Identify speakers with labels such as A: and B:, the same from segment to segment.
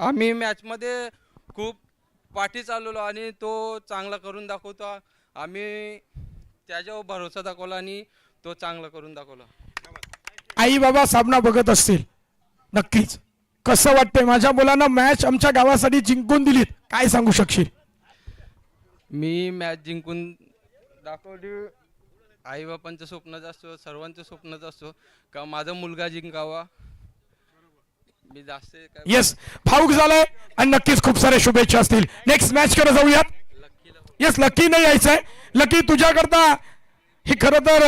A: आम्ही मॅचमध्ये खूप पाठी चालवलो आणि तो चांगला करून दाखवतो. आम्ही त्याच्यावर भरोसा दाखवला आणि तो चांगला करून दाखवला.
B: आई बाबा सामना बघत असतील नक्कीच. कसं वाटतंय माझ्या मुलांना मॅच आमच्या गावासाठी जिंकून दिलीत, काय सांगू शकशील?
A: मी मॅच जिंकून दाखवली. आईबापांचं स्वप्नच असतो, सर्वांचं स्वप्नच असतो का माझा मुलगा जिंकावा. मी जास्त काय
B: येस, भाऊक झालाय आणि नक्कीच खूप सारे शुभेच्छा असतील. नेक्स्ट मॅच कडे जाऊयात. येस, लकी नाही यायचंय. लकी तुझ्याकरता ही खरं तर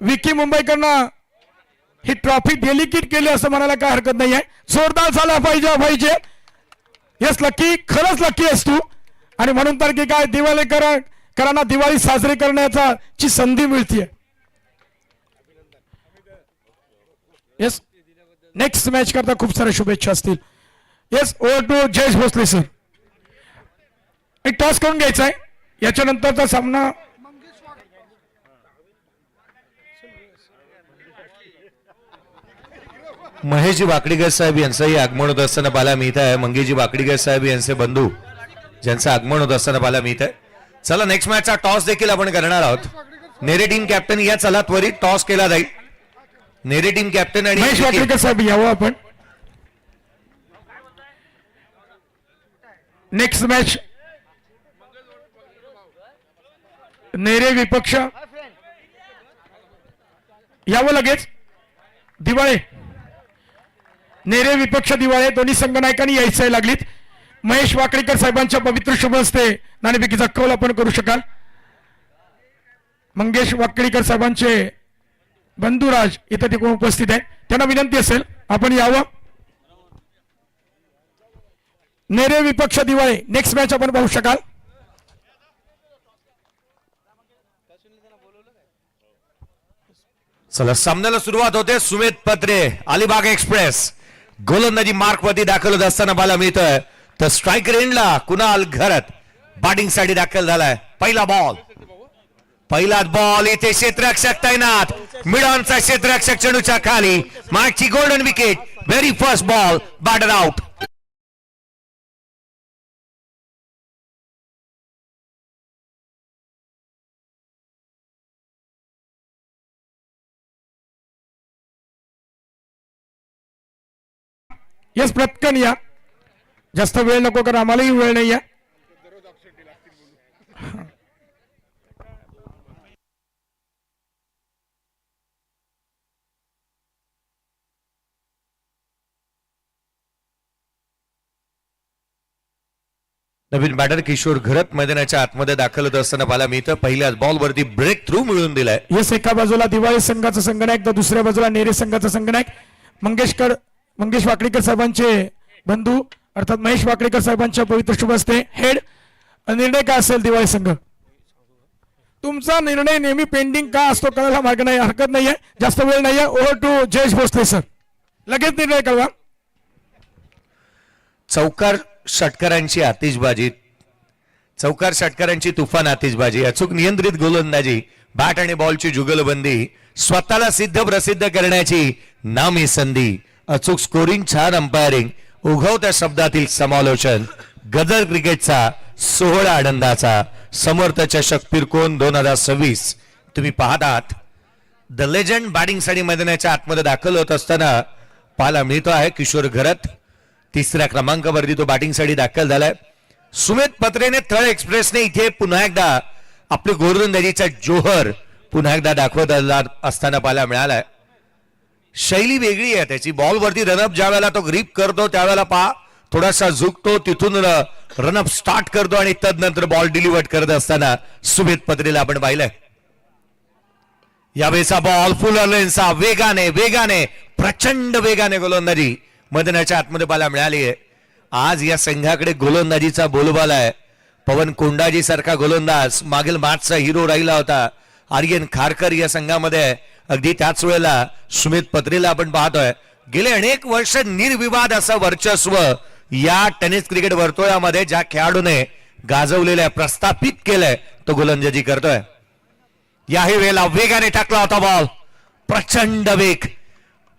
B: विकी मुंबईकडनं ही ट्रॉफी डेलिकेट केली असं म्हणायला काय हरकत नाहीये. जोरदार झाला पाहिजे पाहिजे. येस लकी, खरंच लकी आहेस तू. आणि म्हणून तर की काय दिवाळीकरांना दिवाळी साजरी करण्याचा ची संधी मिळते. येस, नेक्स्ट मॅच करता खूप साऱ्या शुभेच्छा असतील. Yes, over to Jayesh Bhosle sir. एक टॉस करून घ्यायचा आहे. याच्यानंतरचा सामना
C: महेशजी वाकडीकर साहेब यांचंही आगमन होत असताना पाहायला मिळत आहे. मंगेशजी वाकडीकर साहेब यांचे बंधू ज्यांचं आगमन होत असताना पाहायला मिळत आहे. चला नेक्स्ट मॅचचा टॉस देखील आपण करणार आहोत. नेरे टीम कॅप्टन या, चला त्वरित टॉस केला जाईल. नेरे टीम कॅप्टन आणि
B: महेश वाकडीकर साहेब यावं आपण. नेक्स्ट मॅच नेरे विपक्ष यावं लगेच. दिवाळे नेरे विपक्ष दिवाळे दोन्ही संघनायकांनी यायचं लागलीत. महेश वाकडीकर साहेबांच्या पवित्र शुभ हस्ते नाणेफेकीचा कौल आपण करू शकाल. मंगेश वाकडीकर साहेबांचे बंधुराज इथे तिकडून उपस्थित आहे, त्यांना विनंती असेल आपण यावं. नेरे विपक्ष दिवाळे नेक्स्ट मॅच आपण पाहू शकाल.
C: चला सामन्याला सुरुवात होते. सुमित पत्रे अलिबाग एक्सप्रेस गोलंदाजी मार्क वरती दाखल होत असताना पाहायला मिळतोय. तर स्ट्राईक रेंजला कुणाल घरत बॅटिंग साठी दाखल झालाय. पहिलाच बॉल इथे क्षेत्ररक्षक तैनात. मिडॉनचा क्षेत्ररक्षक चेंडूच्या खाली. मागची golden wicket. Very first ball batter out.
B: Yes, पटकन या, जास्त वेळ नको कारण आम्हालाही वेळ नाही आहे.
C: नवीन बॅटर किशोर घरत मैदानाच्या आतमध्ये दाखल होत असताना पाहायला मिळतं. पहिल्याच बॉलवरती ब्रेक थ्रू मिळून दिलाय.
B: येस, एका बाजूला दिवाळी संघाचा संघनायक तर दुसऱ्या बाजूला नेरे संघाचा संघनायक मंगेश वाकडीकर साहेबांचे बंधू अर्थात महेश वाकडीकर साहेबांच्या पवित्र शुभ हस्ते हेड. निर्णय काय असेल दिवाळी संघ? तुमचा निर्णय नेहमी पेंडिंग का असतो कळायला मार्ग नाही, हरकत नाहीये, जास्त वेळ नाहीये. Over to Jayesh Bhosle sir, लगेच निर्णय कळवा.
C: चौकार षटकारांची आतिषबाजी, चौकार षटकारांची तुफान आतिषबाजी, अचूक नियंत्रित गोलंदाजी, बॅट आणि बॉलची जुगलबंदी, स्वतःला सिद्ध प्रसिद्ध करण्याची नामी संधी, अचूक स्कोरिंग, छान अंपायरिंग, उगवत्या शब्दातील समालोचन, गदर क्रिकेटचा सोहळा आनंदाचा, समर्थ चषक फिरकोन 2026 तुम्ही पाहतात. द लेजंड बॅटिंग साठी मैदानाच्या आतमध्ये दाखल होत असताना पाहायला मिळतो आहे किशोर घरत. तिसऱ्या क्रमांकावरती तो बॅटिंग साठी दाखल झालाय. सुमित पत्रेने थर्ड एक्सप्रेसने इथे पुन्हा एकदा आपली गोलंदाजीचा जोहर पुन्हा एकदा दाखवत असताना पाहायला मिळालाय. शैली वेगळी आहे त्याची. बॉलवरती रनअप ज्या वेळेला तो ग्रीप करतो त्यावेळेला पहा थोडासा झुकतो, तिथून रनअप स्टार्ट करतो आणि तदनंतर बॉल डिलिव्हर करत असताना सुमित पत्रेला आपण पाहिलंय. यावेळेचा बॉल फुल लेन्सचा वेगाने वेगाने प्रचंड वेगाने गोलंदाजी मैदानाच्या आतमध्ये पाहायला मिळाली आहे. आज या संघाकडे गोलंदाजीचा बोलबाला आहे. पवन कोंडाजी सारखा गोलंदाज मागील मॅचचा हिरो राहिला होता. आर्यन खारकर या संघामध्ये अगदी त्याच वेळेला सुमित पत्रेला आपण पाहतोय. गेले अनेक वर्ष निर्विवाद असं वर्चस्व या टेनिस क्रिकेट वर्तुळामध्ये ज्या खेळाडूने गाजवलेलं आहे, प्रस्थापित केलंय, तो गोलंदाजी करतोय. याही वेळेला वेगाने टाकला होता बॉल, प्रचंड वेग.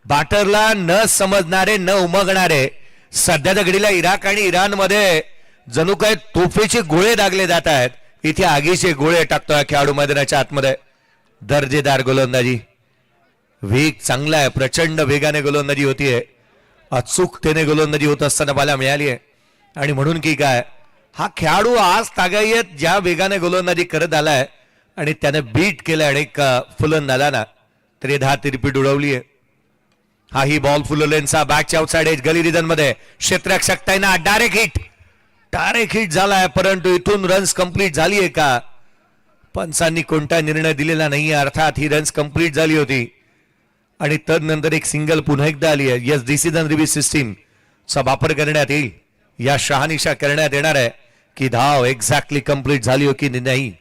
C: बॅटरला न समजणारे न उमगणारे सध्याच्या घडीला इराक आणि इराणमध्ये जणू काय तोफेचे गोळे दागले जात आहेत. इथे आगीचे गोळे टाकतोय खेळाडू मैदानाच्या आतमध्ये. दर्जेदार गोलंदाजी, वेग चांगला आहे, प्रचंड वेगाने गोलंदाजी होतीये, अचूकतेने गोलंदाजी होत असताना पाहायला मिळाली आहे. आणि म्हणून की काय, हा खेळाडू आज तागायत ज्या वेगाने गोलंदाजी करत आलाय आणि त्याने बीट केलं आणि फुलंदाजांना तरी 10 तिरपीट उडवली आहे. हा ही बॉल फुललेनचा बॅकच्या आउटसाइड एज गली रिजन मध्ये क्षेत्ररक्षक तैनात. डायरेक्ट हिट झालाय, परंतु इथून रन्स कंप्लीट झाली आहे का, पंचांनी कोणता निर्णय दिलेला नाहीये. अर्थात ही रन्स कंप्लीट झाली होती आणि तदनंतर एक सिंगल पुन्हा एकदा आली आहे. यस, डिसिजन रिव्ह्यू सिस्टीम चा वापर करण्यात येईल. या शहानिशा करण्यात येणार आहे की धाव एक्झॅक्टली कंप्लीट झाली हो की नाही.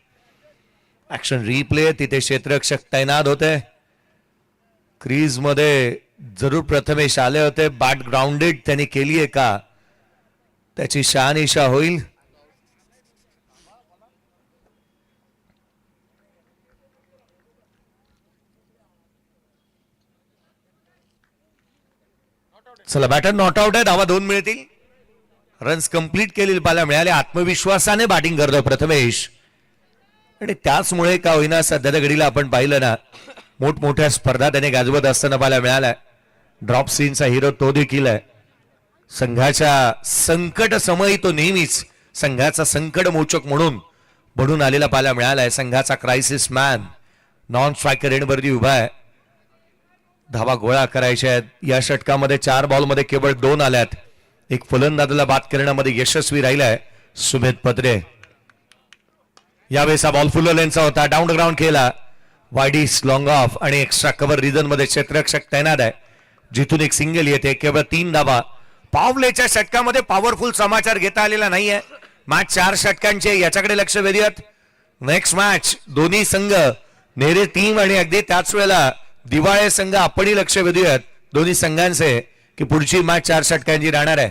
C: ऍक्शन रिप्ले, तिथे क्षेत्ररक्षक तैनात होते. क्रीज मध्ये जरूर प्रथमेश आले होते. बॅट ग्राउंडेड त्यांनी केली आहे का, त्याची शहानिशा होईल. चला, बॅटर नॉट आउट आहे, धावा 2 मिळतील. रन्स कंप्लीट केलेली पाहायला मिळाले. आत्मविश्वासाने बॅटिंग करतोय प्रथमेश आणि त्याचमुळे का होईना सध्याच्या घडीला आपण पाहिलं ना, मोठमोठ्या स्पर्धा त्याने गाजवत असताना पाहायला मिळालाय. ड्रॉप सीनचा हिरो तो देखील आहे. संघाच्या संकट समयी तो नेहमीच संघाचा संकट मोचक म्हणून बनून आलेला पाहायला मिळालाय. संघाचा क्रायसिस मॅन नॉन स्ट्रायकर एंडवरती उभा आहे. धावा गोळा करायच्या आहेत. या षटकामध्ये 4 बॉलमध्ये केवळ 2 आल्यात. एक फलंदाजाला बाद करण्यामध्ये यशस्वी राहिलाय सुमेध पत्रे. यावेळेस हा बॉल फुललेनचा होता. डाऊन द ग्राउंड केला, वाईडिस लॉंग ऑफ आणि एक्स्ट्रा कव्हर रिजन मध्ये क्षेत्ररक्षक तैनात आहे, जिथून एक सिंगल येते. केवळ 3 धावा. पावलेच्या षटकामध्ये पॉवरफुल समाचार घेता आलेला नाहीये. मॅच 4 षटकांचे, याच्याकडे लक्ष वेधूयात. नेक्स्ट मॅच दोन्ही संघ नेरे टीम आणि अगदी त्याच वेळेला दिवाळे संघ आपणही लक्ष वेधूयात दोन्ही संघांचे की पुढची मॅच 4 षटकांची राहणार आहे.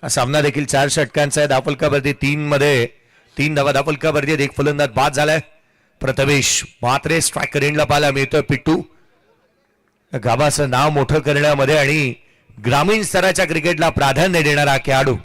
C: हा सामना देखील 4 षटकांचा आहे. धावफलकावरती 3 मध्ये 3 धावा धावफलकावरती. एक फलंदाज बाद झालाय प्रथमेश. मात्र स्ट्रायकर एंडला पाहायला मिळतोय पिट्टू. गावाचं नाव मोठं करण्यामध्ये आणि ग्रामीण स्तराच्या क्रिकेटला प्राधान्य देणारा खेळाडू.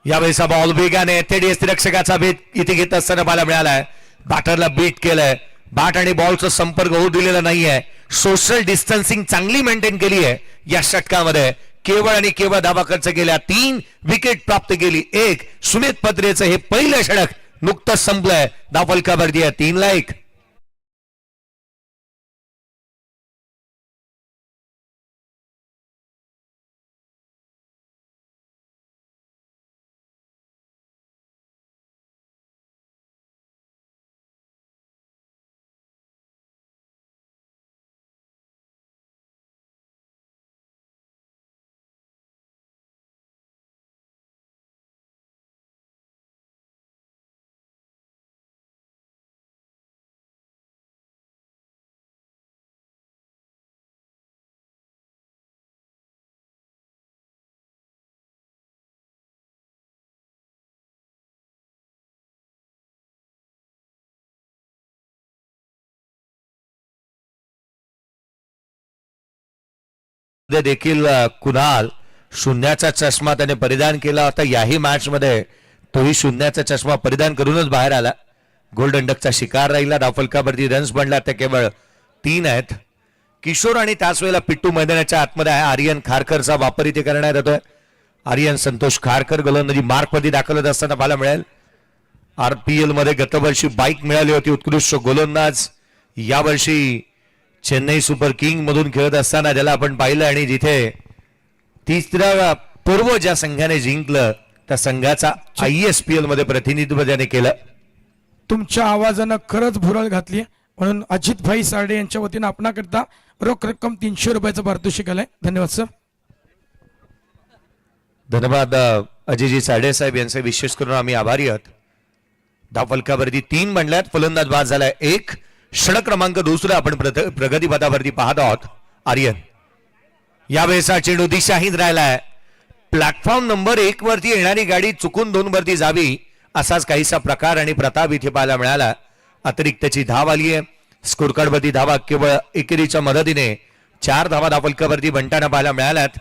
C: यावेळेस बॉल वेगाने रक्षकाचा भेद इथे घेत असताना पाहायला मिळालाय. बॅटरला बीट केलंय. बॅट आणि बॉलचा संपर्क होऊ दिलेला नाहीये. सोशल डिस्टन्सिंग चांगली मेंटेन केली आहे या षटकामध्ये. केवळ आणि केवळ धावा खर्च केल्या. 3 विकेट प्राप्त केली. एक सुमेध पत्रेचं हे पहिलं षटक नुकतंच संपलंय. धावफलकावरती आहे 3-1. देखील कुणाल शून्याचा चष्मा त्याने परिधान केला होता. याही मॅच मध्ये तोही शून्याचा चष्मा परिधान करूनच बाहेर आला. गोल्डन डकचा शिकार राहिला. धावफलकावरती रन्स बनला ते केवळ 3 आहेत. किशोर आणि त्याच वेळेला पिट्टू मैदानाच्या आतमध्ये आहे. आर्यन खारकरचा वापर इथे करण्यात येतोय. आर्यन संतोष खारकर गोलंदाजी मार्कमध्ये दाखल असताना पाहायला मिळेल. RPL मध्ये गतवर्षी बाईक मिळाली होती. उत्कृष्ट गोलंदाज. यावर्षी चेन्नई सुपर किंग मधून खेळत असताना ज्याला आपण पाहिलं आणि जिथे 3रा पर्व ज्या संघाने जिंकलं त्या संघाचा ISPL मध्ये प्रतिनिधित्व त्याने केलं.
B: तुमच्या आवाजानं खरंच भुरळ घातली, म्हणून अजित भाई साडे यांच्या वतीनं आपणाकरता रोख रक्कम 300 रुपयाचं पारितोषिक आलंय. धन्यवाद सर.
C: धन्यवाद अजयजी साडे साहेब यांचे विशेष करून आम्ही आभारी आहोत. धावफलकावरती 3 बनल्यात. फलंदाज बाद झालाय 1. षटक क्रमांक 2 आपण प्रगतीपथावरती पाहत आहोत. आर्यन यावेळेस चेंडू दिशाहीन राहिलाय. प्लॅटफॉर्म नंबर 1 वरती येणारी गाडी चुकून 2 वरती जावी असाच काहीसा प्रकार आणि प्रताप इथे पाहायला मिळाला. अतिरिक्तची धाव आली आहे. स्कोर कार्डवरती धावा केवळ एकेरीच्या मदतीने 4 धावा धावफलकावरती बनताना पाहायला मिळाल्यात.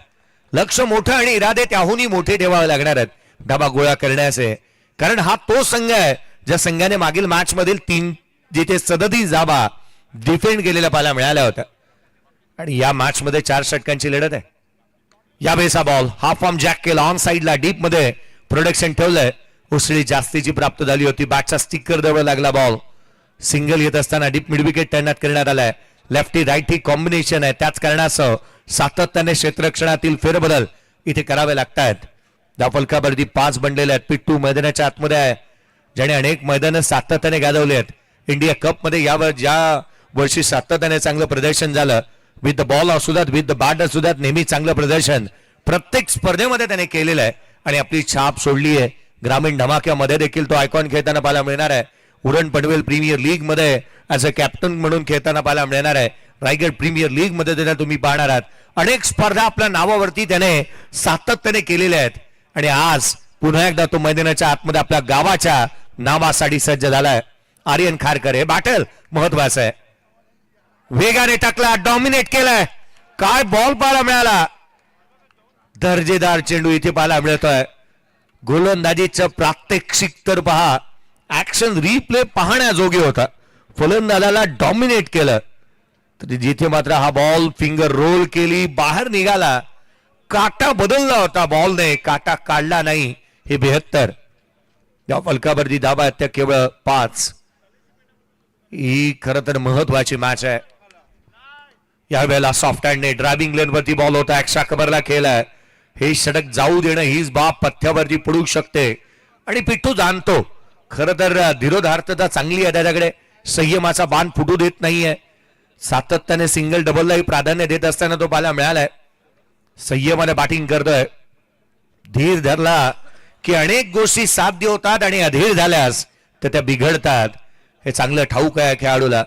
C: लक्ष मोठं आणि इरादे त्याहूनही मोठे ठेवावे लागणार आहेत धाबा गोळा करण्याचे. कारण हा तो संघ आहे ज्या संघाने मागील मॅच मधील 3 जिथे 37 धाबा डिफेंड केलेल्या पाहायला मिळाल्या होत्या आणि या मॅच मध्ये 4 षटकांची लढत आहे. या बेसा बॉल हाफ फॉर्म जॅक केला ऑन साइडला डीप मध्ये प्रोडक्शन ठेवलंय. उसळी जास्तीची प्राप्त झाली होती. बॅटचा स्टिकर जवळ लागला बॉल. सिंगल येत असताना डीप मिड विकेट तैनात करण्यात आलाय. लेफ्टी राईटी कॉम्बिनेशन आहे. त्याच कारणासह सातत्याने क्षेत्ररक्षणातील फेरबदल इथे करावे लागतात. धावफलकावरती 5 बनलेले आहेत. पिट्टू मैदानाच्या आतमध्ये आहे ज्याने अनेक मैदानं सातत्याने गाजवली आहेत. इंडिया कप मध्ये यावर ज्या वर्षी सातत्याने चांगलं प्रदर्शन झालं विथ द बॉल असू द्यात विथ द बॅट असू द्यात नेहमी चांगलं प्रदर्शन प्रत्येक स्पर्धेमध्ये त्याने केलेलं आहे आणि आपली छाप सोडली आहे. ग्रामीण धमाक्यामध्ये देखील तो आयकॉन खेळताना पाहायला मिळणार आहे. उरण पनवेल प्रीमियर लीग मध्ये ऍज अ कॅप्टन म्हणून खेळताना पाहायला मिळणार आहे. रायगड प्रीमियर लीग मध्ये त्याला तुम्ही पाहणार आहात. अनेक स्पर्धा आपल्या नावावरती त्याने सातत्याने केलेल्या आहेत आणि आज पुन्हा एकदा तो मैदानाच्या आतमध्ये आपल्या गावाच्या नावासाठी सज्ज झालाय. आर्यन खारकर हे बॅटल महत्वाचं आहे. वेगाने टाकला डॉमिनेट केलाय. काय बॉल पाहायला मिळाला. दर्जेदार चेंडू इथे पाहायला मिळतोय. गोलंदाजीचं प्रात्यक्षिक तर पहा ऍक्शन रिप्ले पाहण्याजोगी होता. फलंदाजाला डॉमिनेट केलं तर जिथे मात्र हा बॉल फिंगर रोल केली बाहेर निघाला. काटा बदलला होता बॉलने काटा काढला नाही. हे 72 या फलकावरती धाबा आहेत त्या केवळ 5. ही खरं तर महत्वाची मॅच आहे. यावेळेला सॉफ्ट हँडने ड्रायव्हिंग लेन वरती बॉल होता. एक्स्ट्रा कव्हरला केलाय. हे षटक जाऊ देणं हीच बाब पथ्यावरती पडू शकते आणि पिट्टू जाणतो खरं तर धीरोधार्थता चांगली आहे त्याच्याकडे. संयमाचा बाण फुटू देत नाहीये. सातत्याने सिंगल डबललाही प्राधान्य देत असताना तो पाहायला मिळालाय. संयमाने बॅटिंग करतोय. धीर धरला की अनेक गोष्टी साध्य होतात आणि अधीर झाल्यास तर त्या बिघडतात. हे चांगलं ठाऊक आहे खेळाडूला.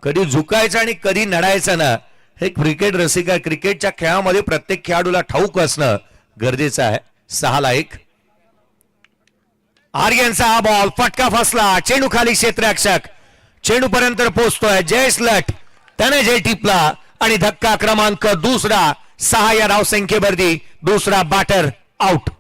C: कधी झुकायचं आणि कधी नडायचं ना हे क्रिकेट रसिक आहे. क्रिकेटच्या खेळामध्ये प्रत्येक खेळाडूला ठाऊक असणं गरजेचं आहे. 6-1 आर्यनचा हा बॉल फटका फसला. चेंडू खाली क्षेत्ररक्षक चेंडू पर्यंत पोहोचतोय. जयेश लट त्याने जय टिपला आणि धक्का क्रमांक 2 6 या धावसंख्येवरती दुसरा बॅटर आउट.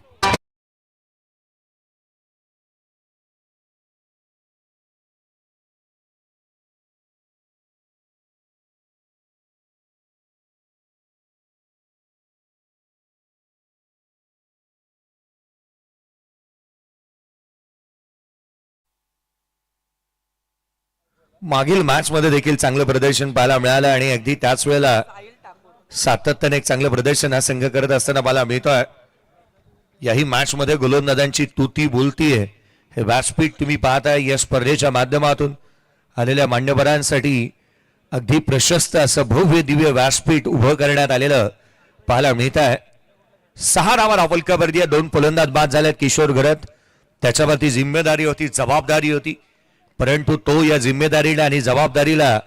C: मागील मॅच मध्ये देखील चांगलं प्रदर्शन पाहायला मिळालं आणि अगदी त्याच वेळेला सातत्याने एक चांगलं प्रदर्शन हा संघ करत असताना पाहायला मिळतोय. याही मॅच मध्ये गोलंदाजांची तुती बोलतीये. हे व्यासपीठ तुम्ही पाहताय या स्पर्धेच्या माध्यमातून आलेल्या मान्यवरांसाठी अगदी प्रशस्त असं भव्य दिव्य व्यासपीठ उभं करण्यात आलेलं पाहायला मिळत आहे. 6 धावा धावफलकावरती 2 फलंदाज बाद झालेत. किशोर घरत त्याच्यावरती जिम्मेदारी होती जबाबदारी होती परंतु तो या जिम्मेदारीला आणि जबाबदारीला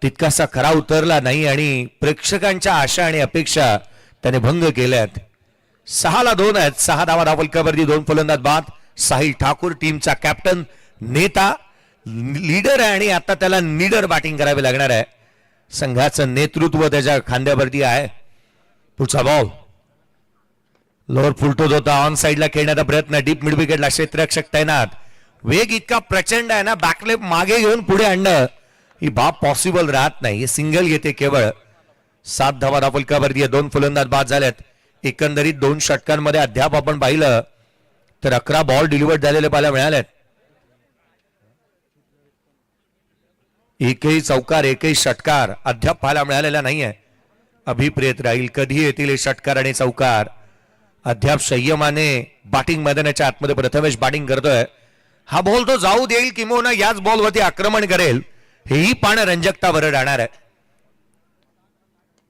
C: तितकासा खरा उतरला नाही आणि प्रेक्षकांच्या आशा आणि अपेक्षा त्याने भंग केल्यात. 6-2 आहेत. 6 धावा धावफलकावरती 2 फलंदाज बाद. साहिल ठाकूर टीमचा कॅप्टन नेता लीडर आहे आणि आता त्याला लीडर बॅटिंग करावी लागणार आहे. संघाचं नेतृत्व त्याच्या खांद्यावरती आहे. पुढचा बॉल लोअर फुलटोज होता. ऑन साइडला खेळण्याचा प्रयत्न डीप मिड विकेटला क्षेत्ररक्षक तैनात. वेग इतका प्रचंड आहे ना बॅकलेप मागे घेऊन पुढे आणणं ही बाब पॉसिबल राहत नाही. सिंगल येते केवळ. 7 धावा धावफलकावरती 2 फलंदाज बाद झालेत. एकंदरीत 2 षटकांमध्ये अद्याप आपण पाहिलं तर 11 बॉल डिलिव्हर्ड झालेले पाहायला मिळालेत. एकही चौकार एकही षटकार अद्याप पाहायला मिळालेला नाहीये. अभिप्रेत राहील कधी येतील हे षटकार आणि चौकार. अद्याप संयमाने बॅटिंग मैदानाच्या आतमध्ये प्रथमेश बॅटिंग करतोय. हा बॉल तो जाऊ देईल किंवा याच बॉलवरती आक्रमण करेल हेही पाहणं रंजकतावर राहणार आहे.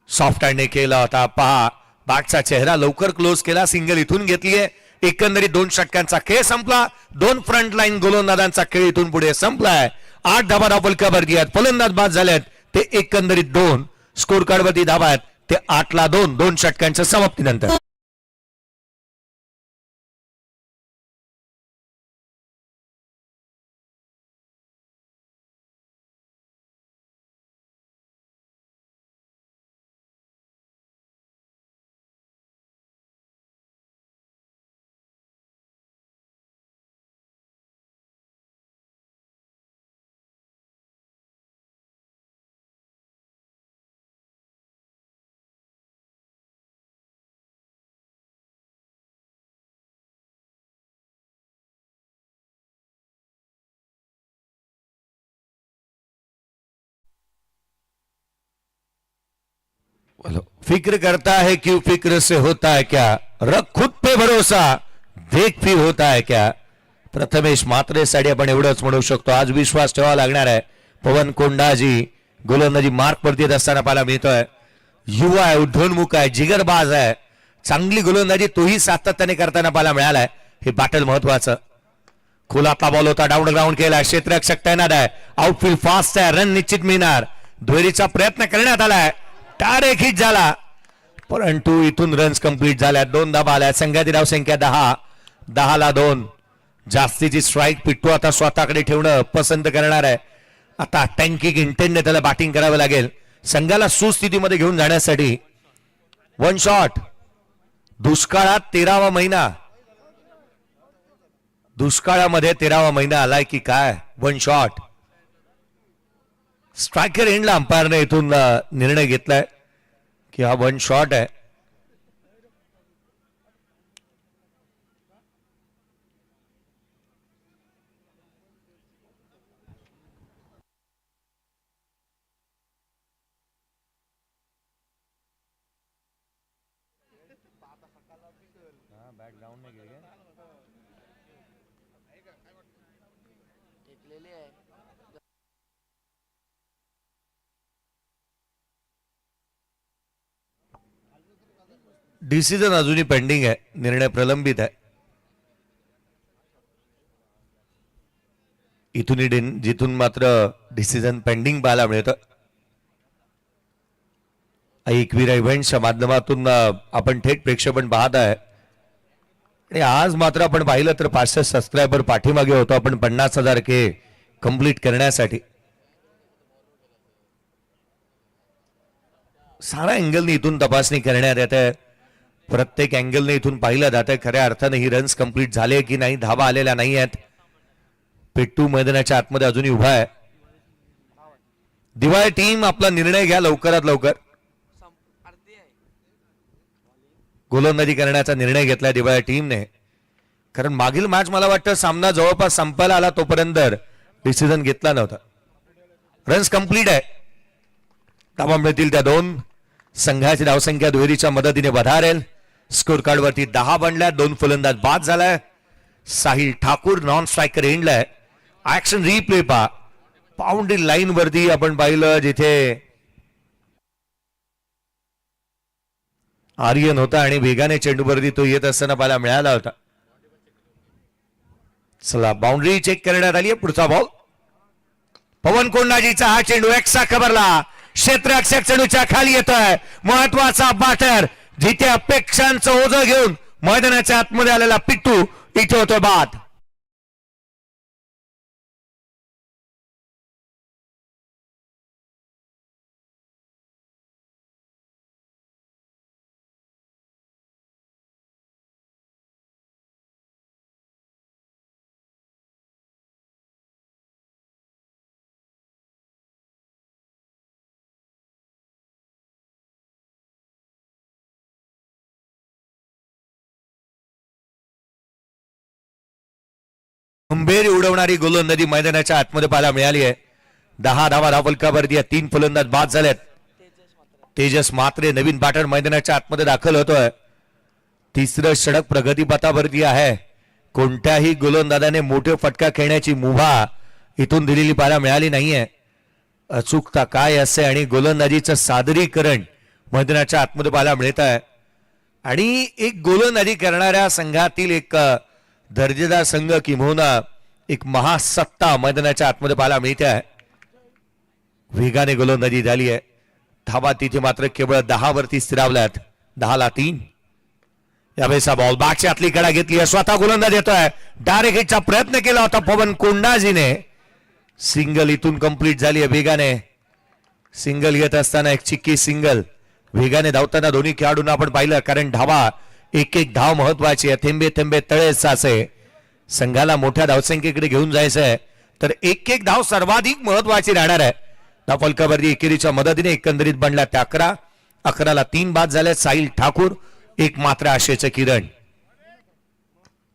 C: सॉफ्ट हँडने केला होता पहा. बॅटचा चेहरा लवकर क्लोज केला. सिंगल इथून घेतलीये. एकंदरीत 2 षटकांचा खेळ संपला. 2 फ्रंट लाईन गोलंदाजांचा खेळ इथून पुढे संपलाय. 8 धावा धावफलकावरती आहेत. फलंदाज बाद झालेत ते एकंदरीत 2. स्कोर कार्डवरती धावा आहेत ते 8-2 2 षटकांच्या समाप्तीनंतर. फिक्र करता है क्यों फिक्र से होता है क्या, रख खुद पे भरोसा देख फिर होता है क्या. प्रथमेश मात्रेसाठी आपण एवढंच म्हणू शकतो. आज विश्वास ठेवावा लागणार आहे. पवन कोंडाजी गोलंदाजी मार्क वरती येत असताना पाहायला मिळतोय. युवा आहे, उद्धोन्मुख आहे, जिगरबाज आहे, चांगली गोलंदाजी तोही सातत्याने करताना पाहायला मिळालाय. हे बॅटल महत्वाचं. खोलातला बॉल होता, डाऊन ग्राउंड केला, क्षेत्ररक्षक तैनात आहे, आउटफील्ड फास्ट आहे, रन निश्चित मिळणार. दुहेरीचा प्रयत्न करण्यात आलाय, डायरेक्ट हिट झाला, परंतु इथून रन्स कंप्लीट झाल्या. 2 धावा आल्या. संघाची धावसंख्या 10 ला 2. जास्तीची स्ट्राईक पिट्टू आता स्वतःकडे ठेवणं पसंत करणार आहे. आता टँकिंग इंटेंटने त्याला बॅटिंग करावं लागेल संघाला सुस्थितीमध्ये घेऊन जाण्यासाठी. 1 शॉट. दुष्काळात 13वा महिना, दुष्काळामध्ये 13वा महिना आलाय की काय. 1 शॉट. स्ट्रायकर एंडला अंपायरने इथून निर्णय घेतलाय की हा 1 शॉट आहे. डिसिजन अजूनही पेंडिंग आहे, निर्णय प्रलंबित आहे. इथून जिथून मात्र डिसिजन पेंडिंग पाहायला मिळतं. एकविरा इव्हेंट्सच्या माध्यमातून आपण थेट प्रेक्षेपण पाहत आहे. आणि आज मात्र आपण पाहिलं तर 500 सबस्क्रायबर पाठीमागे होतो आपण 50,000 के कंप्लीट करण्यासाठी. सारा अँगलने इथून तपासणी करण्यात येते. प्रत्येक अँगलने इथून पाहिलं जातं खऱ्या अर्थाने ही रन्स कंप्लीट झाले की नाही. धावा आलेल्या नाही आहेत. पेट्टू मैदानाच्या आतमध्ये अजूनही उभा आहे. दिवाळी टीम आपला निर्णय घ्या लवकरात लवकर. गोलंदाजी करण्याचा निर्णय घेतला दिवाळी टीमने, कारण मागील मॅच मला वाटतं सामना जवळपास संपायला आला तोपर्यंत डिसिजन घेतला नव्हता. रन्स कंप्लीट आहे. धावा मिळतील त्या 2. संघाची धावसंख्या दुहेरीच्या मदतीने वधारेल. स्कोर कार्ड वरती 10 बनल्या. 2 फलंदाज बाद झालाय. साहिल ठाकूर नॉन स्ट्रायकर एंडलाय. ऍक्शन रिप्ले पा बाउंड्री लाईन वरती आपण पाहिलं जिथे आर्यन होता आणि वेगाने चेंडूवरती तो येत असताना पाहायला मिळाला होता. चला बाउंड्री चेक करण्यात आली आहे. पुढचा बॉल पवन कोंडाजीचा हा चेंडू एक्सा खबरला. क्षेत्ररक्षक चेंडूच्या खाली येतोय. महत्वाचा बॅटर जिथे अपेक्षांचं ओझं घेऊन मैदानाच्या आतमध्ये आलेला पिट्टू इथे होतोय बाद. खंबेरी उडवणारी गोलंदाजी मैदानाच्या आतमध्ये पाहायला मिळाली आहे. 10 धावा धावफलकावरती 3 फलंदाज बाद झालेत. तेजस मात्रे नवीन बॅटर मैदानाच्या आतमध्ये दाखल होतोय. 3रं षटक प्रगतीपथावरती आहे. कोणत्याही गोलंदाजाने मोठे फटका खेळण्याची मुभा इथून दिलेली पाहायला मिळाली नाहीये. अचूकता काय असे आणि गोलंदाजीचं सादरीकरण मैदानाच्या आतमध्ये पाहायला मिळत आहे. आणि एक गोलंदाजी करणाऱ्या संघातील एक दर्जेदार संघ किंबहुना एक महासत्ता मैदानाच्या आतमध्ये पाहायला मिळते आहे. वेगाने गोलंदाजी झाली आहे. धावा तिथे मात्र केवळ 10 वरती स्थिरावल्यात. 10 ला 3. यावेळेचा बॉल बॅटच्या आतली कडा घेतली आहे. स्वतः गोलंदाज येतोय. डायरेक्ट हिटचा प्रयत्न केला होता पवन कोंडाजीने. सिंगल इथून कंप्लीट झाली आहे. वेगाने सिंगल येत असताना एक चिक्की सिंगल. वेगाने धावताना दोन्ही खेळाडूंना आपण पाहिलं, कारण धावा एक एक धाव महत्वाची आहे. थेंबे थेंबे तळे साचे. संघाला मोठ्या धावसंख्येकडे घेऊन जायचं आहे तर एक एक धाव सर्वाधिक महत्वाची राहणार आहे. धावफलकावरती एकेरीच्या मदतीने एकंदरीत बनल्या त्या 11. 11 ला 3 बाद झाले. साहिल ठाकूर एक मात्र आशेचं किरण.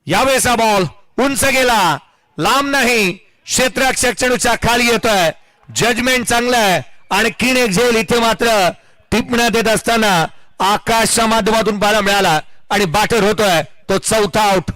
C: यावेळेचा बॉल उंच गेला, लांब नाही. क्षेत्ररक्षक चेंडूच्या खाली येतोय. जजमेंट चांगलं आहे. आणखीन एक झेल इथे मात्र टिपण्यात येत असताना आकाशच्या माध्यमातून पाहायला मिळाला आणि बाटर होतोय तो चौथा आउट.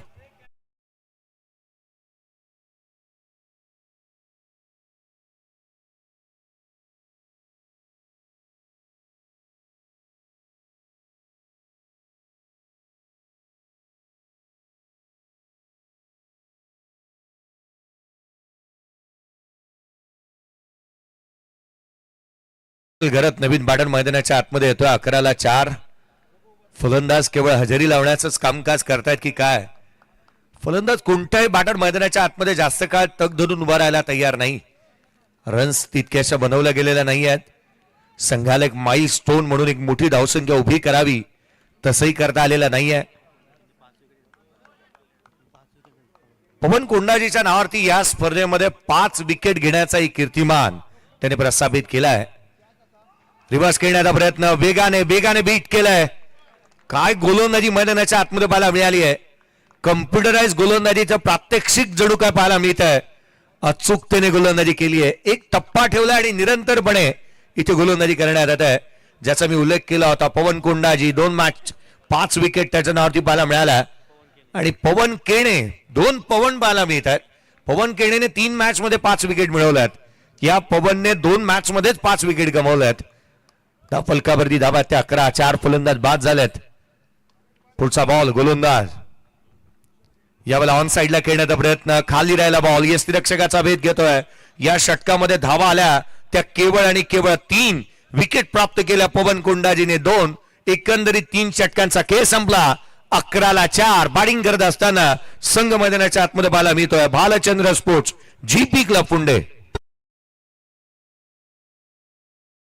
C: घरात नवीन बाटन मैदानाच्या आतमध्ये येतोय. 11-4. फलंदाज केवळ हजेरी लावण्याचंच कामकाज करतायत की काय? फलंदाज कोणत्याही बाटन मैदानाच्या आतमध्ये जास्त काळ तग धरून उभा राहायला तयार नाही. रन्स तितक्याशा बनवल्या गेलेल्या नाही आहेत. संघाला एक माईल स्टोन म्हणून एक मोठी धावसंख्या उभी करावी तसंही करता आलेला नाहीये. पवन कोंडाजीच्या नावावरती या स्पर्धेमध्ये 5 विकेट घेण्याचा एक कीर्तिमान त्याने प्रस्थापित केलाय. रिव्हर्स खेळण्याचा प्रयत्न वेगाने वेगाने बीट केलाय. काय गोलंदाजी मैदानाच्या आतमध्ये पाहायला मिळाली आहे. कम्प्युटराइज गोलंदाजीचं प्रात्यक्षिक जणू काय पाहायला मिळत आहे. अचूकतेने गोलंदाजी केली आहे. एक टप्पा ठेवला आणि निरंतरपणे इथे गोलंदाजी करण्यात येत आहे, ज्याचा मी उल्लेख केला होता. पवन कोंडाजी 2 मॅच 5 विकेट त्याच्या नावावरती पाहायला मिळाला. आणि पवन केणे 2 पवन पाहायला मिळत आहेत. पवन केणेने 3 मॅच मध्ये 5 विकेट मिळवल्यात. या पवनने 2 मॅच मध्येच 5 विकेट गमावल्यात. फलकावरती धाबा त्या 11-4. फलंदाज बाद झालेत. पुढचा बॉल गोलंदाज यावेळेला ऑन साइडला खेळण्याचा प्रयत्न, खाली राहिला बॉल. यष्टिरक्षकाचा भेद घेतोय. या षटकामध्ये धावा आल्या त्या केवळ आणि केवळ 3 विकेट प्राप्त केल्या पवन कोंडाजीने 2. एकंदरीत 3 षटकांचा खेळ संपला. 11-4. बॅटिंग करत असताना संघ मैदानाच्या आतमध्ये पाहायला मिळतोय. Bhalchandra sports GP club Punde.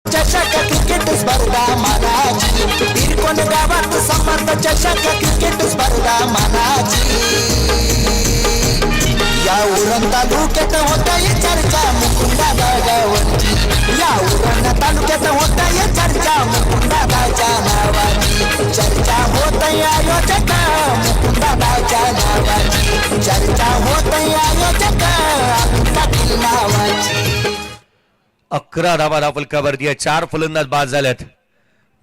D: चषक क्रिकेट स्पर्धा मानाची तिरकोण गावात समर्थ चषक क्रिकेट स्पर्धा मानाची या उरण तालुक्यात होताय चर्चा मुकुंदा गावाची. या उरण तालुक्यात होताय चर्चा मुकुंदाच्या नावाची. चर्चा होतय आयोजक मुकुंदाच्या नावाची. चर्चा होतय आयोजक आपल्या नावाची.
C: 11 धावा फलकावरती है. 4 फलंदाज बाद झालेत.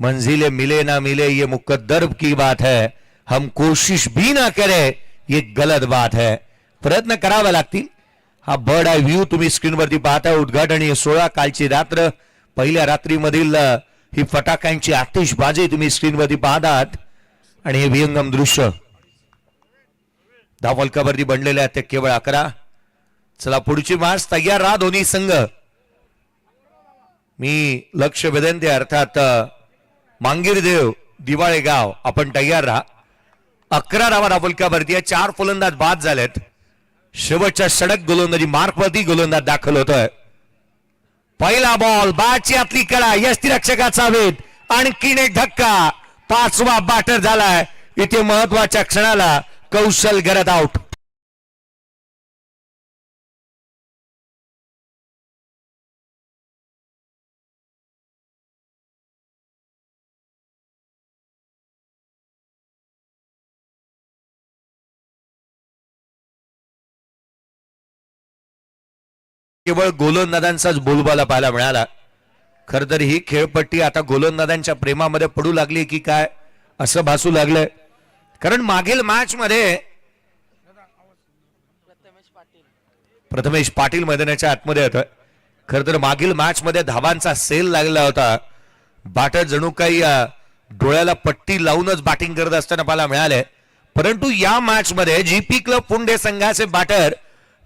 C: मंजिले मिले ना मिले ये मुकद्दर की बात है, हम कोशिश भी ना करे ये गलत बात है. प्रयत्न करावे लागतील. हा बर्ड आय व्ह्यू तुम्ही स्क्रीनवरती पाहता. उद्घाटनीय 16 कालची रात्र, पहिल्या रात्रीमधील ही फटाक्यांची आतिषबाजी तुम्ही स्क्रीनवरती पाहतात आणि हे विहंगम दृश्य. धाव फलकावरती बनलेले आहेत ते केवळ 11. चला पुढची मॅच तयार राहा दोन्ही संघ. मी लक्ष वेधन ते अर्थात मांगीरदेव दिवाळे गाव आपण तयार राहा. 11 धावा फलकावरती आहे. 4 फलंदाज बाद झालेत. शेवटच्या षटक गोलंदाजी मार्कवरती गोलंदाज दाखल होतोय. पहिला बॉल बॅटची आतली कळा, यष्टिरक्षकाचा वेध, आणखीन एक धक्का. 5वा बॅटर झालाय. इथे महत्वाच्या क्षणाला कौशल गरज आउट. केवळ गोलंदाजांचाच बोलबाला पाहायला मिळाला. खर तर ही खेळपट्टी आता गोलंदाजांच्या प्रेमामध्ये पडू लागली की काय असं भासू लागलंय. कारण मागील मॅच मध्ये प्रथमेश पाटील मैदानाच्या आतमध्ये होता. खर तर मागील मॅच मध्ये धावांचा सेल लागला होता. बॅटर जणू काही डोळ्याला पट्टी लावूनच बॅटिंग करत असताना पाहायला मिळाले. परंतु या मॅच मध्ये जीपी क्लब पुंडे संघाचे बॅटर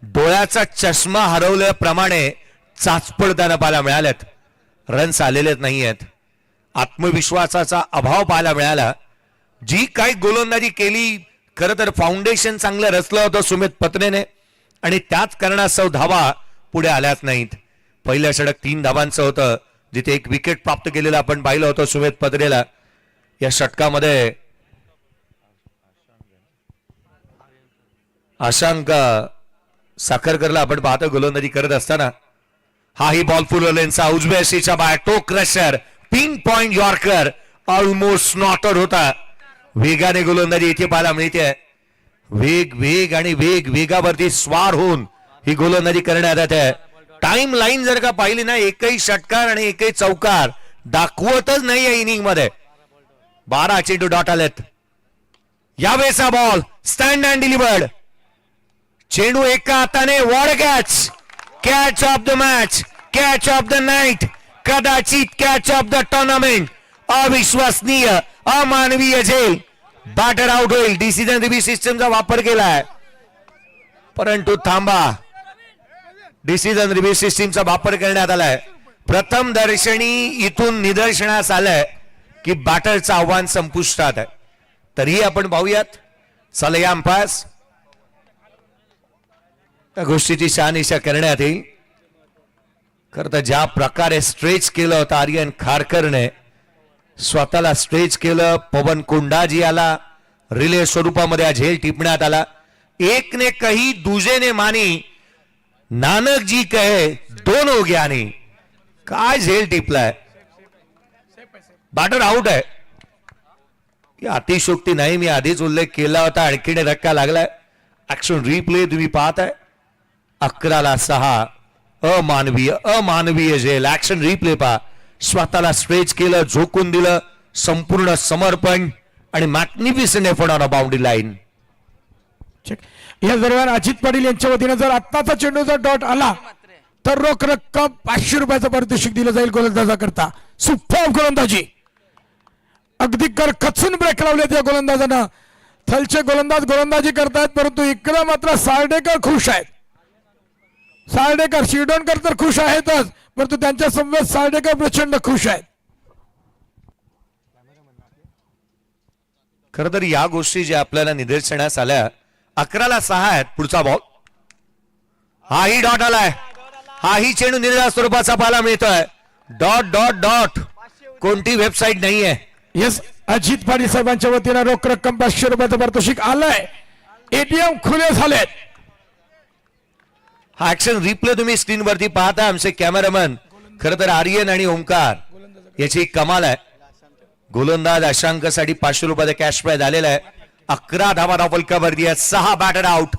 C: डोळ्याचा चष्मा हरवल्याप्रमाणे चाचपडताना पाहायला मिळाल्यात. रन्स आलेलेच नाही आहेत. आत्मविश्वासाचा अभाव पाहायला मिळाला. जी काही गोलंदाजी केली खरं तर फाउंडेशन चांगलं रचलं होतं सुमित पत्रेने आणि त्याच कारणास्तव धावा पुढे आल्याच नाहीत. पहिल्या षटक 3 धावांचं होतं, जिथे 1 विकेट प्राप्त केलेलं आपण पाहिलं होतं सुमित पत्रेला. या षटकामध्ये आशांक साखरकरला आपण पाहतो गोलंदाजी करत असताना. हाही बॉल फुलवलेंचा उजव्या शीच्या बाहेर toe crusher pin point yorker almost नॉटर होता. वेगाने गोलंदाजी इथे पाहायला मिळते. वेग वेग आणि वेगावरती स्वार होऊन ही गोलंदाजी करण्यात येते. टाइम लाईन जर का पाहिली ना, एकही षटकार आणि एकही चौकार दाखवतच नाही या इनिंग मध्ये. 12 चेंडू डॉट आलेत. यावेळेचा बॉल स्टँड अँड डिलिव्हर्ड. चेंडू एका हाताने. What catch. Catch of the match. Catch of the night. कदाचित कॅच ऑफ द टुर्नामेंट. अविश्वसनीय अमानवीय झेल. बॅटर आउट होईल. डिसिजन रिव्ह्यू सिस्टमचा वापर केलाय परंतु थांबा. डिसिजन रिव्ह्यू सिस्टीमचा वापर करण्यात आलाय. प्रथम दर्शनी इथून निदर्शनास आलंय की बॅटरचं आव्हान संपुष्टात आहे. तरीही आपण पाहूयात. चला अंपायर्स त्या गोष्टीची शहानिशा करण्यात येईल. खरं तर ज्या प्रकारे स्ट्रेच केलं होतं आर्यन खारकरने, स्वतःला स्ट्रेच केलं. पवन कोंडाजी आला. रिले स्वरूपामध्ये हा झेल टिपण्यात आला. एक ने कही दूजे ने मानी. नानक जी कहे दोनों ज्ञानी. काय झेल टिपलाय. बॅटर आउट आहे. अतिशोक्ती नाही. मी आधीच उल्लेख केला होता. आणखीने धक्का लागलाय. ऍक्शन रिप्ले तुम्ही पाहताय. 11-6 अमानवीय झेल. ऍक्शन रिप्ले पहा. स्वतःला स्ट्रेच केलं. झोकून दिलं. संपूर्ण समर्पण आणि magnificent effort on a boundary line.
B: या दरम्यान अजित पाटील यांच्या वतीने जर आत्ताचा चेंडूचा डॉट आला तर रोख रक्कम 500 रुपयाचं पारितोषिक दिलं जाईल गोलंदाजाकरता. सुपर गोलंदाजी. अगदी खचून ब्रेक लावलेत या गोलंदाजानं. थलचे गोलंदाज गोलंदाजी करतायत परंतु इकडे मात्र सार्डेकर खुश आहेत. सार्डेकर शिरडोणकर तर खुश आहेतच परंतु त्यांच्या समवेत सार्डेकर प्रचंड खुश आहेत.
C: खरं तर या गोष्टी ज्या आपल्याला निदर्शनास आल्या. 11-6 आहेत. पुढचा बॉल. हाही डॉट आलाय. हाही चेंडू निर्धार स्वरूपाचा पाहायला मिळतोय. Dot dot dot. कोणती वेबसाईट नाहीये.
B: येस अजित पाटील साहेबांच्या वतीने रोख रक्कम 500 रुपयाचं पारितोषिक आलंय. एटीएम खुले झालेत.
C: हा ऍक्शन रिप्ले तुम्ही स्क्रीनवरती पाहता. आमचे कॅमेरामन खरं तर आर्यन आणि ओंकार याची कमाल आहे. गोलंदाज अशांकसाठी 500 रुपयाचा कॅश प्राइज आलेला आहे. 11 धावा फलकावरती आहेत. 6 बॅटर आउट.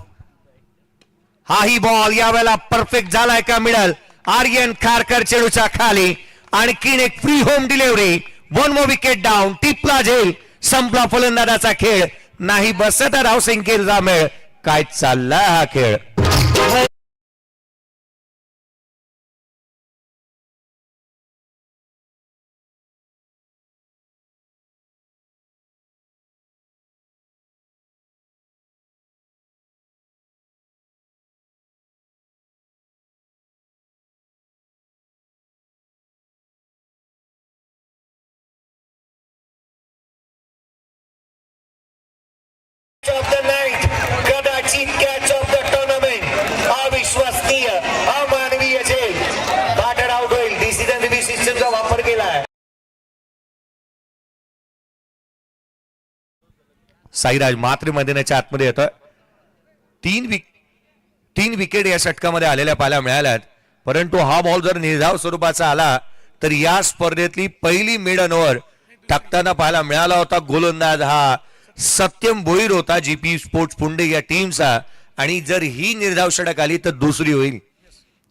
C: हाही बॉल यावेळेला परफेक्ट झालाय का मिडल. आर्यन खारकर चेडूच्या खाली. आणखीन एक free home delivery. 1 more wicket down. टिपला झेल. संपला फलंदाजाचा खेळ. नाही बसत धावसंख्येचा मेळ. काय चाललाय हा खेळ. of the night. कदाचित कॅच ऑफ द टुर्नामेंट. अविश्वसनीय अमानवीय झेल. बॅटर आउट होईल. डिसिजन रिव्ह्यू सिस्टमचा वापर केलाय. साईराज मात्र मैदानाच्या आतमध्ये येतोय. 3 विकेट या षटकामध्ये आलेल्या पाहायला मिळाल्यात परंतु हा बॉल जर निर्धाव स्वरूपाचा आला तर या स्पर्धेतली पहिली मिडन ओव्हर टाकताना पाहायला मिळाला होता. गोलंदाज हा सत्यम भोईर होता जीपी स्पोर्ट्स पुंडे या टीमचा. आणि जर ही निर्धाव षटक आली तर दुसरी होईल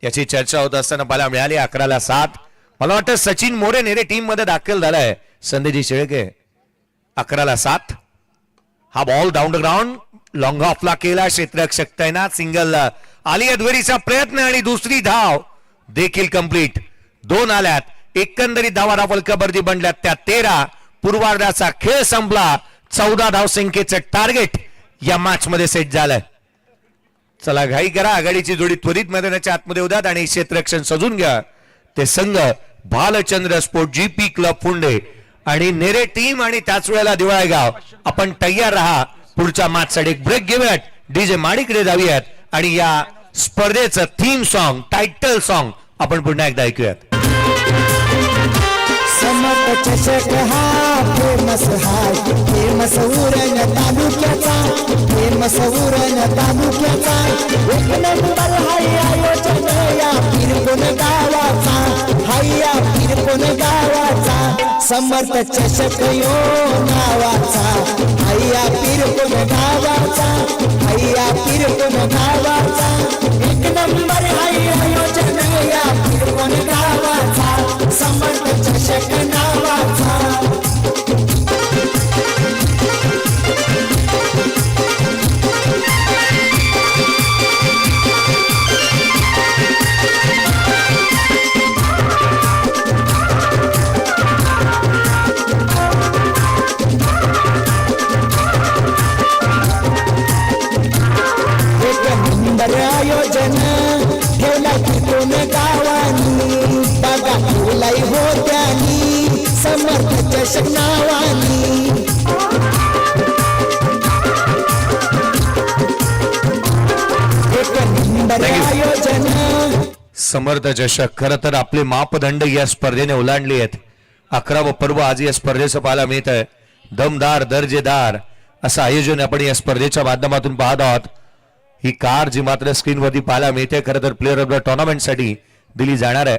C: याची चर्चा होत असताना पाहायला मिळाली. 11-7. मला वाटतं सचिन मोरे नेरे टीम मध्ये दाखल झालाय. संदेजी शेळके. 11-7. हा ball down the ground. Long ऑफला केला क्षेत्ररक्षक तैनात. सिंगल आली अद्वैरीचा प्रयत्न आणि दुसरी धाव देखील कंप्लीट. 2 आल्यात. एकंदरीत धावा फलकावरती बनल्यात त्या 13. पूर्वार्धाचा खेळ संपला. 14 धावसंख्येचं टार्गेट या मॅच मध्ये सेट झालंय. चला घाई करा. आघाडीची जोडी त्वरित मैदानाच्या आतमध्ये उद्यात आणि क्षेत्ररक्षण सजून घ्या. ते संघ Bhalchandra sport GP club Punde आणि नेरे टीम आणि त्याच वेळेला दिवाळगाव. आपण तयार राहा. पुढच्या मॅच साठी एक ब्रेक घेऊयात. डीजे माडीकडे जाऊयात आणि या स्पर्धेचं थीम सॉन्ग टायटल सॉन्ग आपण पुन्हा एकदा ऐकूयात.
D: समर्थ चषक हा फेमस उरण तालुक्याचा. फेमस उरण तालुक्याचा. एक नंबर हाय आयोजन या पिरकोन गावाचा. हाया पिरकोन गावाचा. समर्थ चषक यो नावाचा. हाया पिरकोन गावाचा. हाया पिरकोन गावाचा. एक नंबर हाय आयोजन या पिरकोन गावाचा. समर्थ चषक चषक नावानी एक नंबर आयोजन
C: समर्थ चषक खर तर आपले मापदंड या स्पर्धेने ओलांडले आहेत. 11व पर्व आज या स्पर्धेचं पाहायला मिळत आहे. दमदार दर्जेदार असं आयोजन आपण या स्पर्धेच्या माध्यमातून पाहत आहोत. ही कार जी मात्र स्क्रीनवरती पाहायला मिळते खरं तर प्लेअर ऑफ द टुर्नामेंट साठी दिली जाणार आहे.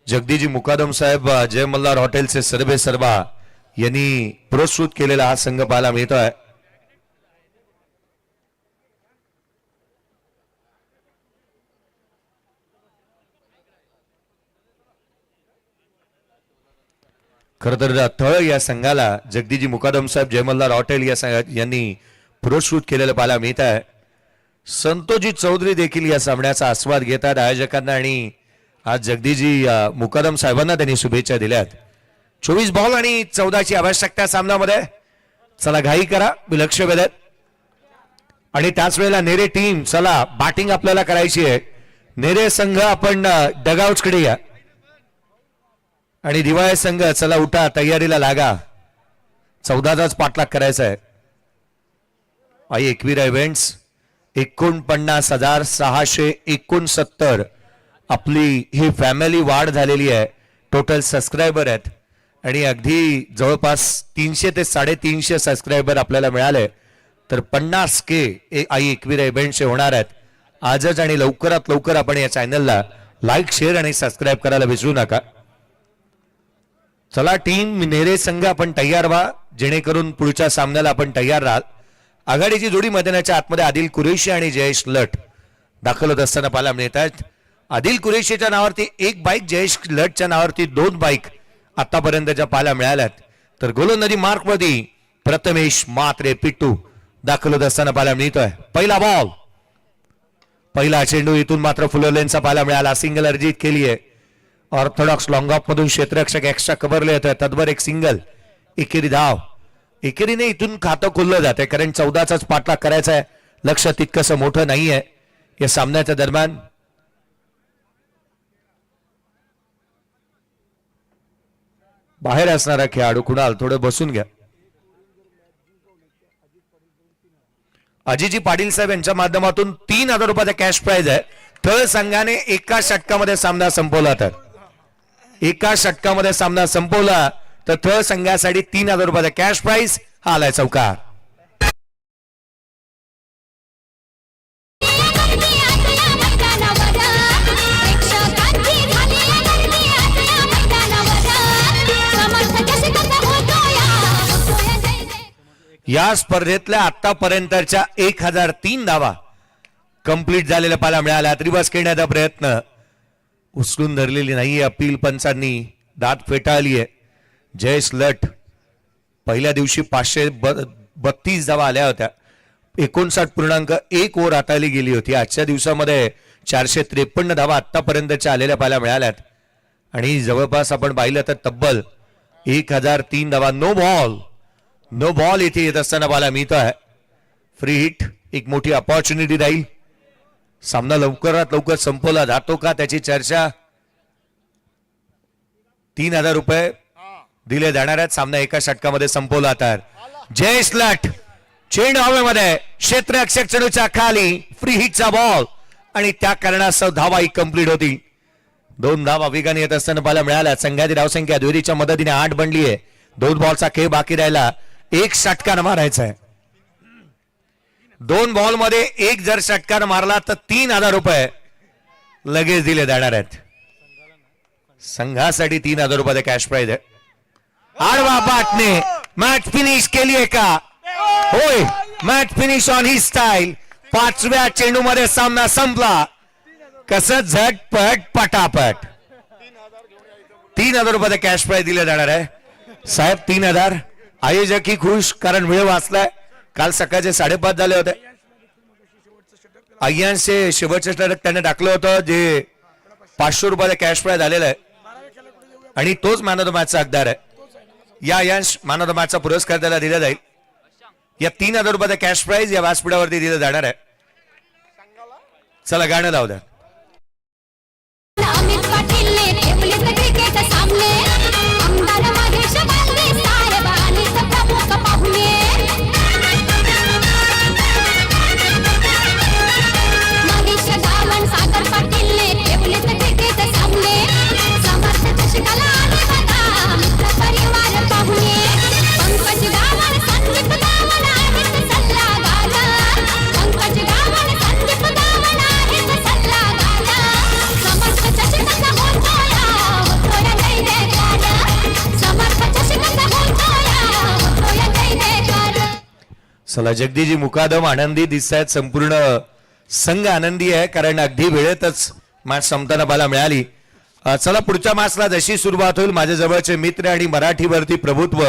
C: जगदीजी मुकादम साहेब जय मल्हार हॉटेलचे सर्वे सर्वा यांनी पुरस्कृत केलेला हा संघ पाहायला मिळतोय. खर तर तळ या संघाला जगदीजी मुकादम साहेब जय मल्हार हॉटेल यांनी पुरस्कृत केलेलं पाहायला मिळत आहे. संतोजी चौधरी देखील या सामन्याचा आस्वाद घेतात आयोजकांना आणि आज जगदीजी मुकादम साहेबांना त्यांनी शुभेच्छा दिल्यात. 24 बॉल आणि 14ची आवश्यकता सामन्यामध्ये. चला घाई करा लक्ष वेधत आणि त्याच वेळेला नेरे टीम चला बॅटिंग आपल्याला करायची आहे. नेरे संघ आपण डगआउट्स कडे या आणि दिवाळे संघ चला उठा तयारीला लागा. 14चाच पाठलाग करायचा आहे. आई एकविरा इव्हेंट्स 49,669 आपली ही फॅमिली वाढ झालेली आहे. टोटल सबस्क्रायबर आहेत आणि अगदी जवळपास 300 ते 350 सबस्क्रायबर आपल्याला मिळाले तर 50K आई एकविरा इव्हेंटचे होणार आहेत आजच. आणि लवकरात लवकर आपण या चॅनलला लाईक शेअर आणि सबस्क्राईब करायला विसरू नका. चला टीम नेरे संघ आपण तयार व्हा जेणेकरून पुढच्या सामन्याला आपण तयार राहाल. आघाडीची जोडी मैदानाच्या आतमध्ये आदिल कुरेशी आणि जयेश लट दाखल होत असताना पाहायला मिळत आहेत. आदिल कुरेशीच्या नावावरती 1 बाईक जयेश लटच्या नावावरती 2 बाईक आतापर्यंतच्या पाहायला मिळाल्यात. तर गोलंदाजी मार्क मध्ये प्रथमेश मात्रे पिट्टू दाखल होत असताना पाहायला मिळतोय. पहिला बॉल पहिला चेंडू इथून मात्र फुलरलेनचा पाहायला मिळाला. सिंगल अर्जित केली आहे. ऑर्थोडॉक्स लॉंग ऑफ मधून क्षेत्ररक्षक एक्स्ट्रा कव्हरले होते तद्भर एक सिंगल. एकेरी धाव. एकेरीने इथून खातं खुललं जाते कारण 14चाच पाठलाग करायचा आहे. लक्ष तितकंसं मोठं नाहीये या सामन्याच्या दरम्यान. बाहेर असणारा खेळाडू कुणाल थोडं बसून घ्या. अजिजी पाटील साहेब यांच्या माध्यमातून 3,000 रुपयाचा कॅश प्राइज आहे. तळ संघाने एका षटकामध्ये सामना संपवला तर एका षटकामध्ये सामना संपवला तर तळ संघासाठी 3,000 रुपयाचा कॅश प्राइज हा आलाय चौकार. या स्पर्धेतल्या आतापर्यंतच्या 1003 धावा कंप्लीट झालेल्या पाहायला मिळाल्या. रिवर्स खेळण्याचा प्रयत्न उचलून धरलेली नाहीये. अपील पंचांनी दात फेटाळली आहे. जयेश लट पहिल्या दिवशी 532 धावा आल्या होत्या. 59.1 ओव्हर हाताळली गेली होती. आजच्या दिवसामध्ये 453 धावा आतापर्यंतच्या आलेल्या पाहायला मिळाल्यात आणि जवळपास आपण पाहिलं तर तब्बल 1003 धावा. नो बॉल इथे येत असताना पाहायला मिळतो आहे. फ्री हिट एक मोठी अपॉर्च्युनिटी राहील. सामना लवकरात लवकर संपवला जातो का त्याची चर्चा. 3,000 रुपये दिले जाणार आहेत. सामना एका षटकामध्ये संपवला तर जयेश लट चेंडू हवेमध्ये क्षेत्ररक्षक चेंडूच्या खाली फ्री हिटचा बॉल आणि त्या कारणास्तव धावा ही कंप्लीट होती. 2 धावा वेगाने येत असताना पाहायला मिळाल्या. संघाची धावसंख्या दुहेरीच्या मदतीने 8 बनली आहे. 2 बॉलचा खेळ बाकी राहिला. 1 षटकार मारायचा आहे. 2 बॉल मध्ये 1 जर षटकार मारला तर 3,000 रुपये लगेच दिले जाणार आहेत. संघासाठी 3,000 रुपये कॅश प्राइज आहे. आडवा बाटने मॅच फिनिश केली आहे का. होय match finish on he style. 5व्या चेंडू मध्ये सामना संपला. कसं झटपट पटापट 3,000 रुपये कॅश प्राइज दिले जाणार आहे. साहेब 3,000 आयोजकही खुश कारण वेळ वाचलाय. काल सकाळचे 5:30 झाले होते. अय्यांचे शेवटचे षटक त्याने टाकलं होतं जे ₹500 कॅश प्राइज आलेला आहे आणि तोच मॅन ऑफ द मॅचचा हकदार आहे. या यांश मॅन ऑफ द मॅचचा पुरस्कार त्याला दिला जाईल. या ₹3000 कॅश प्राइज या व्यासपीठावरती दिलं जाणार आहे. चला गाणं लावू द्या.
E: अमित पाटील ने ठेवले क्रिकेट सामने आमदार महेश बालदे साहेब आणि प्रमुख पाहुणे महेश गावण सागर पाटील ने ठेवले क्रिकेट सामने समर्थ चषकाला आले बघा मित्र परिवार पाहुणे पंकज गावण संदीप गावण आहेत सल्लागार पंकज गावण संदीप गावण आहेत सल्लागार समर्थ चषकाचा होतोया जय जयकार समर्थ चषकाचा होतोया जय जयकार.
C: चला जगदीजी मुकादम आनंदी दिसत आहेत. संपूर्ण संघ आनंदी आहे कारण अगदी वेळेतच मॅच संपताना पाहायला मिळाली. चला पुढच्या मॅचला जशी सुरुवात होईल माझ्या जवळचे मित्र आणि मराठीवरती प्रभुत्व